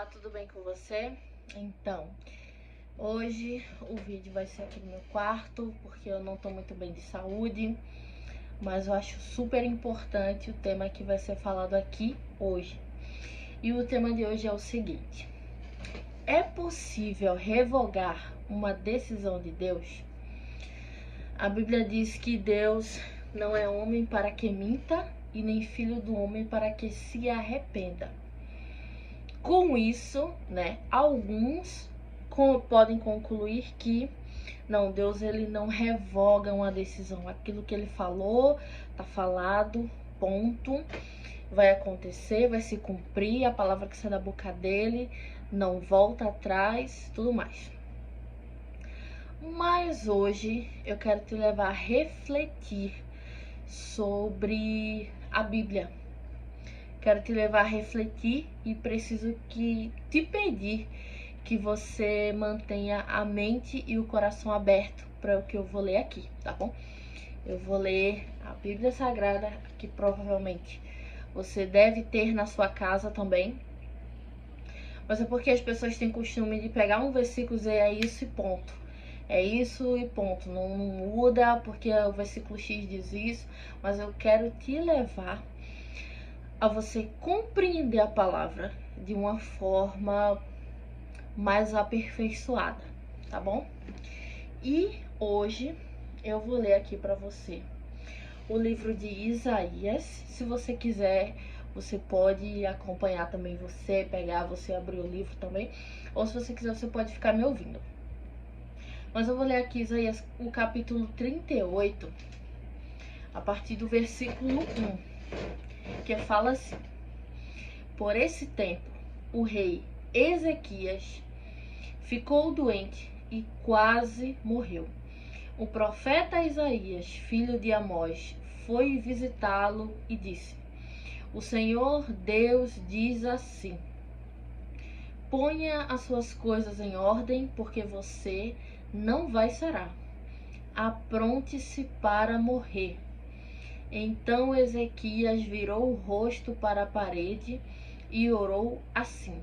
Olá, tudo bem com você? Então, hoje o vídeo vai ser aqui no meu quarto, porque eu não tô muito bem de saúde, mas eu acho super importante o tema que vai ser falado aqui hoje. E o tema de hoje é o seguinte: é possível revogar uma decisão de Deus? A Bíblia diz que Deus não é homem para que minta, e nem filho do homem para que se arrependa. Com isso, alguns podem concluir que não, Deus ele não revoga uma decisão. Aquilo que ele falou, tá falado, ponto. Vai acontecer, vai se cumprir, a palavra que sai da boca dele não volta atrás, tudo mais. Mas hoje eu quero te levar a refletir sobre a Bíblia. Quero te levar a refletir e preciso te pedir que você mantenha a mente e o coração aberto para o que eu vou ler aqui, tá bom? Eu vou ler a Bíblia Sagrada, que provavelmente você deve ter na sua casa também. Mas é porque as pessoas têm costume de pegar um versículo e dizer é isso e ponto. É isso e ponto. Não muda porque o versículo X diz isso. Mas eu quero te levar a você compreender a palavra de uma forma mais aperfeiçoada, tá bom? E hoje eu vou ler aqui para você o livro de Isaías. Se você quiser, você pode acompanhar também, você abrir o livro também, ou se você quiser, você pode ficar me ouvindo. Mas eu vou ler aqui Isaías, o capítulo 38, a partir do versículo 1, que fala assim: por esse tempo, o rei Ezequias ficou doente e quase morreu. O profeta Isaías, filho de Amós, foi visitá-lo e disse: o Senhor Deus diz assim: ponha as suas coisas em ordem, porque você não vai sarar. Apronte-se para morrer. Então Ezequias virou o rosto para a parede e orou assim: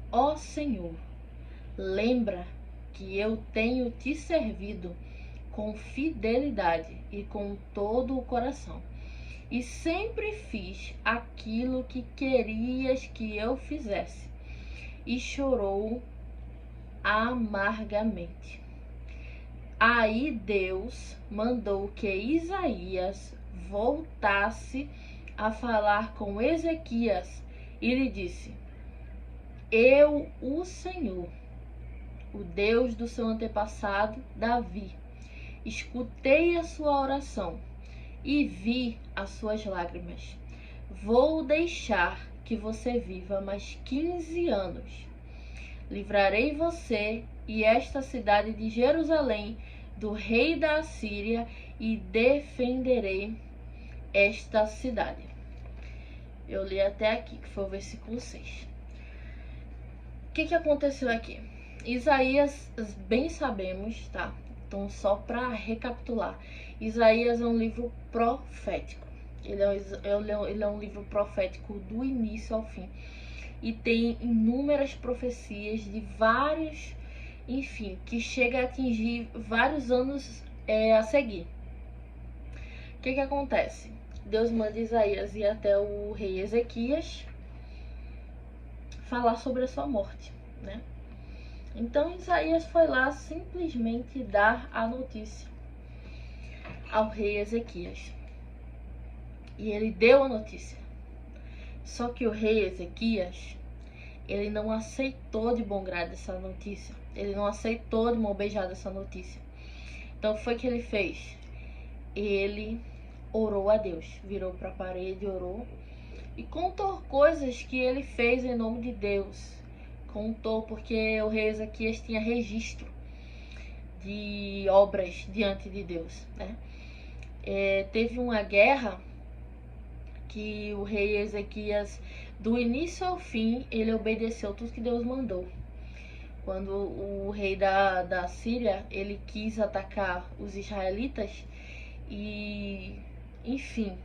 ó Senhor, lembra que eu tenho te servido com fidelidade e com todo o coração, e sempre fiz aquilo que querias que eu fizesse. E chorou amargamente. Aí Deus mandou que Isaías voltasse a falar com Ezequias e lhe disse: eu, o Senhor, o Deus do seu antepassado Davi, escutei a sua oração e vi as suas lágrimas. Vou deixar que você viva mais 15 anos. Livrarei você e esta cidade de Jerusalém do rei da Assíria e defenderei esta cidade. Eu li até aqui, que foi o versículo 6. O que aconteceu aqui? Isaías, bem sabemos, tá? Então, só para recapitular, Isaías é um livro profético. Ele é um livro profético do início ao fim. E tem inúmeras profecias de vários, enfim, que chega a atingir vários anos a seguir. O que acontece? Deus manda Isaías ir até o rei Ezequias falar sobre a sua morte, né? Então Isaías foi lá simplesmente dar a notícia ao rei Ezequias. E ele deu a notícia. Só que o rei Ezequias, ele não aceitou de bom grado essa notícia. Ele não aceitou de mão beijada essa notícia. Então foi o que ele fez. Ele orou a Deus, virou para a parede, orou e contou coisas que ele fez em nome de Deus. Contou porque o rei Ezequias tinha registro de obras diante de Deus, né? Teve uma guerra que o rei Ezequias, do início ao fim, ele obedeceu tudo que Deus mandou. Quando o rei da Síria, ele quis atacar os israelitas e, enfim,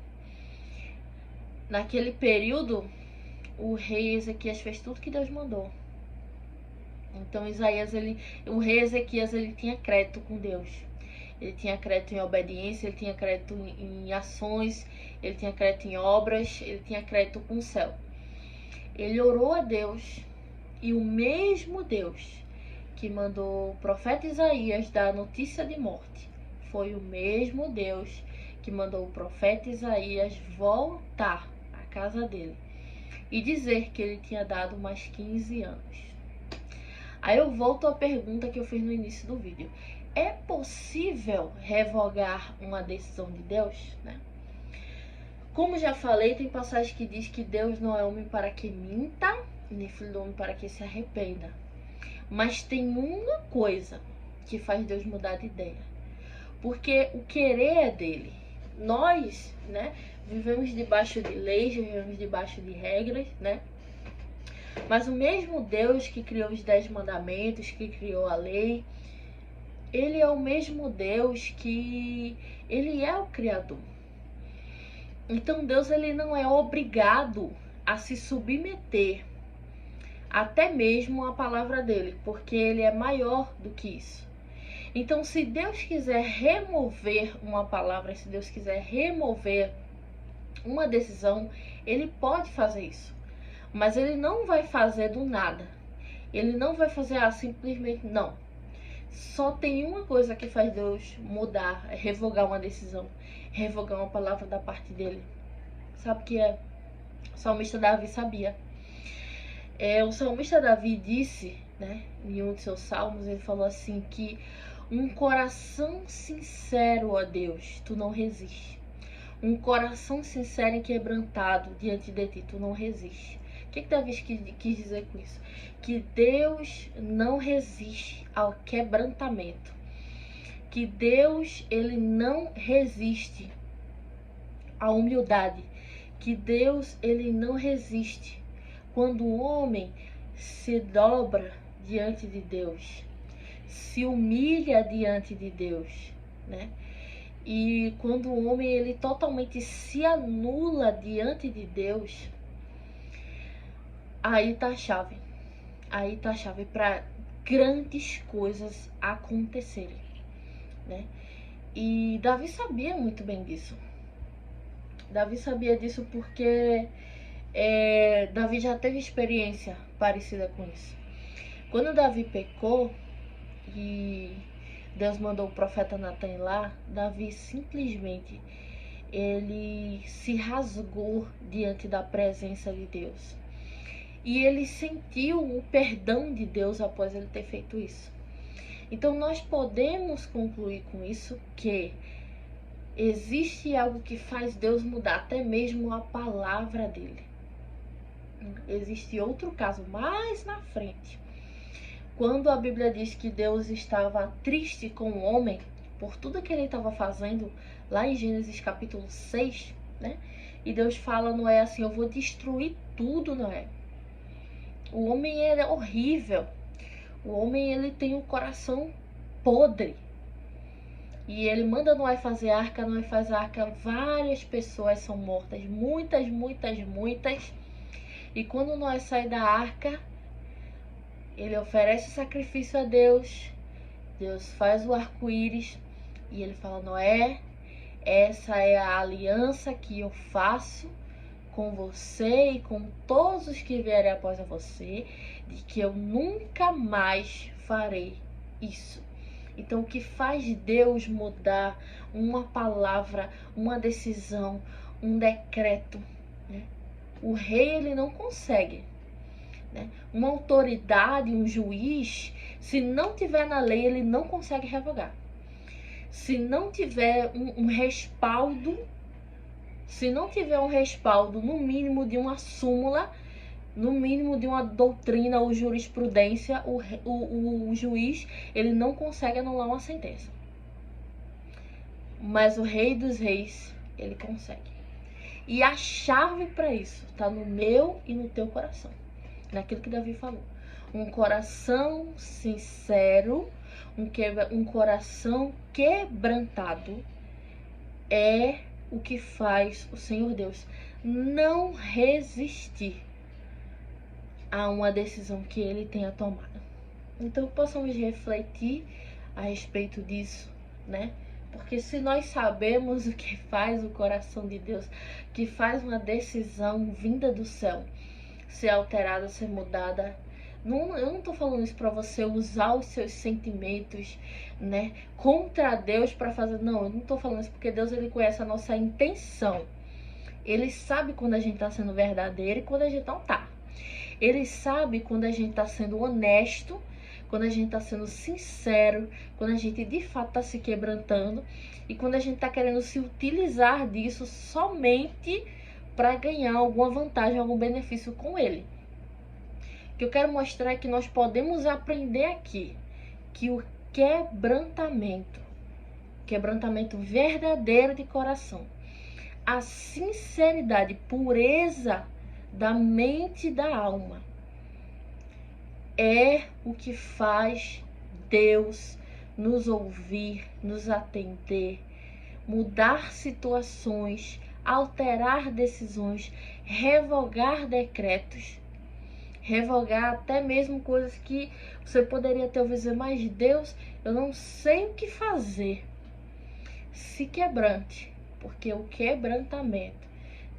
naquele período, o rei Ezequias fez tudo que Deus mandou. Então o rei Ezequias, ele tinha crédito com Deus. Ele tinha crédito em obediência, ele tinha crédito em ações, ele tinha crédito em obras, ele tinha crédito com o céu. Ele orou a Deus, e o mesmo Deus que mandou o profeta Isaías dar a notícia de morte foi o mesmo Deus que mandou o profeta Isaías voltar à casa dele e dizer que ele tinha dado mais 15 anos. Aí eu volto à pergunta que eu fiz no início do vídeo. É possível revogar uma decisão de Deus, né? Como já falei, tem passagem que diz que Deus não é homem para que minta, nem filho do homem para que se arrependa. Mas tem uma coisa que faz Deus mudar de ideia. Porque o querer é dele. Nós, né, vivemos debaixo de leis, vivemos debaixo de regras, né? Mas o mesmo Deus que criou os 10 mandamentos, que criou a lei, ele é o mesmo Deus que ele é o Criador. Então Deus, ele não é obrigado a se submeter até mesmo à palavra dele, porque ele é maior do que isso. Então, se Deus quiser remover uma palavra, se Deus quiser remover uma decisão, ele pode fazer isso. Mas ele não vai fazer do nada. Ele não vai fazer simplesmente, não. Só tem uma coisa que faz Deus mudar, revogar uma decisão, revogar uma palavra da parte dele. Sabe o que é? O salmista Davi sabia. O salmista Davi disse, né, em um de seus salmos, ele falou assim que um coração sincero a Deus, tu não resiste. Um coração sincero e quebrantado diante de ti, tu não resiste. O que Davi quis dizer com isso? Que Deus não resiste ao quebrantamento. Que Deus, ele não resiste à humildade. Que Deus, ele não resiste quando o homem se dobra diante de Deus, se humilha diante de Deus, né? E quando o homem, ele totalmente se anula diante de Deus, aí tá a chave. Aí tá a chave para grandes coisas acontecerem, né? E Davi sabia muito bem disso. Davi sabia disso porque Davi já teve experiência parecida com isso. Quando Davi pecou e Deus mandou o profeta Natan ir lá, Davi simplesmente ele se rasgou diante da presença de Deus. E ele sentiu o perdão de Deus após ele ter feito isso. Então nós podemos concluir com isso que existe algo que faz Deus mudar até mesmo a palavra dele. Existe outro caso mais na frente. Quando a Bíblia diz que Deus estava triste com o homem por tudo que ele estava fazendo, lá em Gênesis capítulo 6, né? E Deus fala a Noé assim, eu vou destruir tudo, Noé. O homem é horrível. O homem, ele tem um coração podre. E ele manda Noé fazer arca, Noé faz arca, várias pessoas são mortas, muitas. E quando Noé sai da arca, ele oferece o sacrifício a Deus, Deus faz o arco-íris e ele fala, Noé, essa é a aliança que eu faço com você e com todos os que vierem após você, de que eu nunca mais farei isso. Então, o que faz Deus mudar uma palavra, uma decisão, um decreto, né? O rei, ele não consegue, né? Uma autoridade, um juiz, se não tiver na lei, ele não consegue revogar. Se não tiver um respaldo, se não tiver um respaldo, no mínimo de uma súmula, no mínimo de uma doutrina ou jurisprudência, o juiz, ele não consegue anular uma sentença. Mas o Rei dos Reis, ele consegue. E a chave para isso está no meu e no teu coração. Naquilo que Davi falou. Um coração sincero, um coração quebrantado é o que faz o Senhor Deus não resistir a uma decisão que ele tenha tomado. Então possamos refletir a respeito disso, né? Porque se nós sabemos o que faz o coração de Deus, que faz uma decisão vinda do céu ser alterada, ser mudada, eu não tô falando isso para você usar os seus sentimentos, né, contra Deus para fazer. Não, eu não tô falando isso, porque Deus, ele conhece a nossa intenção. Ele sabe quando a gente tá sendo verdadeiro e quando a gente não tá. Ele sabe quando a gente tá sendo honesto, quando a gente tá sendo sincero, quando a gente de fato tá se quebrantando e quando a gente tá querendo se utilizar disso somente para ganhar alguma vantagem, algum benefício com ele. O que eu quero mostrar é que nós podemos aprender aqui que o quebrantamento verdadeiro de coração, a sinceridade, pureza da mente e da alma, é o que faz Deus nos ouvir, nos atender, mudar situações, alterar decisões, revogar decretos, revogar até mesmo coisas que você poderia ter ouvido dizer, mas Deus, eu não sei o que fazer. Se quebrante, porque o quebrantamento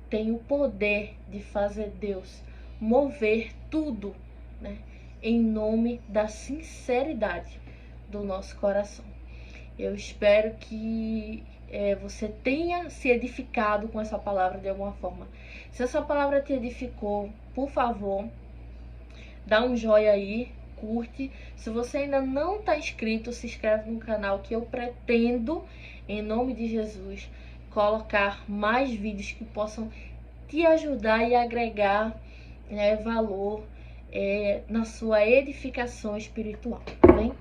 tem o poder de fazer Deus mover tudo, né, em nome da sinceridade do nosso coração. Eu espero que você tenha se edificado com essa palavra de alguma forma. Se essa palavra te edificou, por favor, dá um joinha aí, curte. Se você ainda não está inscrito, se inscreve no canal, que eu pretendo, em nome de Jesus, colocar mais vídeos que possam te ajudar e agregar, né, valor na sua edificação espiritual, tá bem?